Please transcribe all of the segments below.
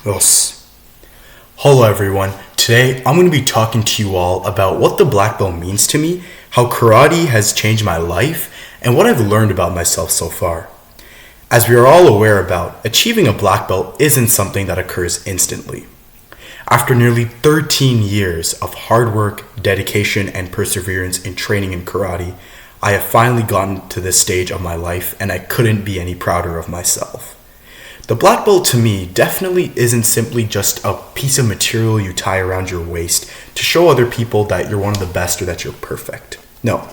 Yes. Hello everyone. Today I'm going to be talking to you all about what the black belt means to me, how karate has changed my life, and what I've learned about myself so far. As we are all aware about, achieving a black belt isn't something that occurs instantly. After nearly 13 years of hard work, dedication, and perseverance in training in karate, I have finally gotten to this stage of my life and I couldn't be any prouder of myself. The black belt to me definitely isn't simply just a piece of material you tie around your waist to show other people that you're one of the best or that you're perfect. No.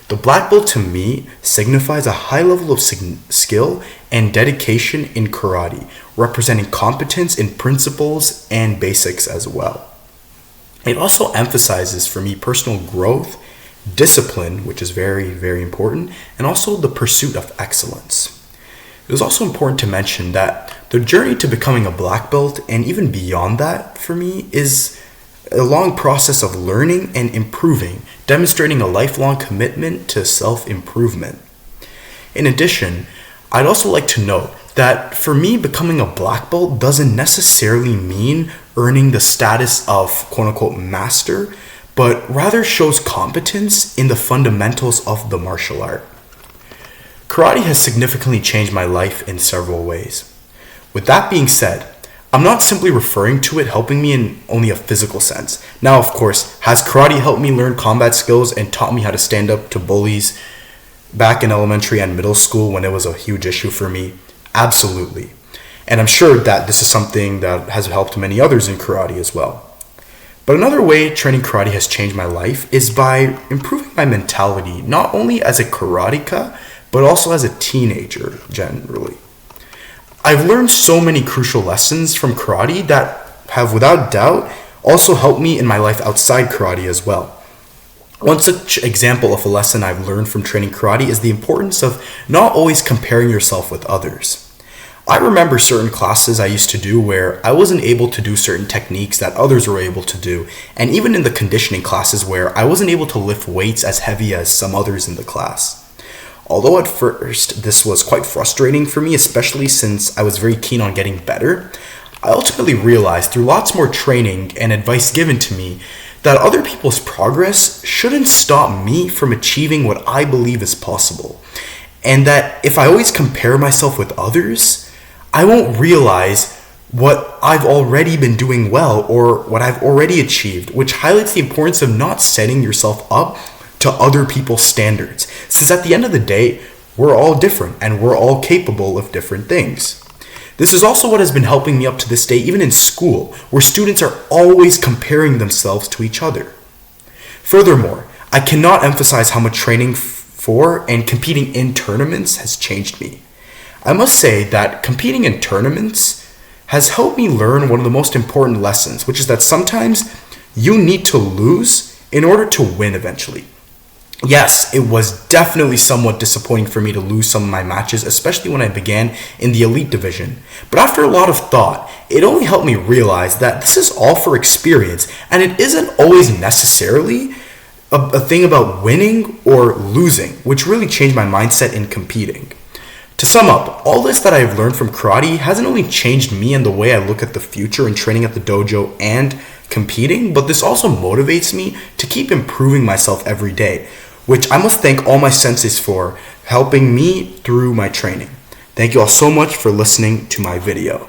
The black belt to me signifies a high level of skill and dedication in karate, representing competence in principles and basics as well. It also emphasizes for me personal growth, discipline, which is very, very important, and also the pursuit of excellence. It is also important to mention that the journey to becoming a black belt and even beyond that for me is a long process of learning and improving, demonstrating a lifelong commitment to self-improvement. In addition, I'd also like to note that for me, becoming a black belt doesn't necessarily mean earning the status of quote-unquote master, but rather shows competence in the fundamentals of the martial art. Karate has significantly changed my life in several ways. With that being said, I'm not simply referring to it helping me in only a physical sense. Now, of course, has karate helped me learn combat skills and taught me how to stand up to bullies back in elementary and middle school when it was a huge issue for me? Absolutely. And I'm sure that this is something that has helped many others in karate as well. But another way training karate has changed my life is by improving my mentality, not only as a karateka, but also as a teenager generally. I've learned so many crucial lessons from karate that have without doubt also helped me in my life outside karate as well. One such example of a lesson I've learned from training karate is the importance of not always comparing yourself with others. I remember certain classes I used to do where I wasn't able to do certain techniques that others were able to do, and even in the conditioning classes where I wasn't able to lift weights as heavy as some others in the class. Although at first this was quite frustrating for me, especially since I was very keen on getting better, I ultimately realized through lots more training and advice given to me that other people's progress shouldn't stop me from achieving what I believe is possible. And that if I always compare myself with others, I won't realize what I've already been doing well or what I've already achieved, which highlights the importance of not setting yourself up to other people's standards, since at the end of the day, we're all different and we're all capable of different things. This is also what has been helping me up to this day, even in school, where students are always comparing themselves to each other. Furthermore, I cannot emphasize how much training for and competing in tournaments has changed me. I must say that competing in tournaments has helped me learn one of the most important lessons, which is that sometimes you need to lose in order to win eventually. Yes, it was definitely somewhat disappointing for me to lose some of my matches, especially when I began in the elite division. But after a lot of thought, it only helped me realize that this is all for experience, and it isn't always necessarily a thing about winning or losing, which really changed my mindset in competing. To sum up, all this that I've learned from karate hasn't only changed me and the way I look at the future in training at the dojo and competing, but this also motivates me to keep improving myself every day, which I must thank all my senseis for helping me through my training. Thank you all so much for listening to my video.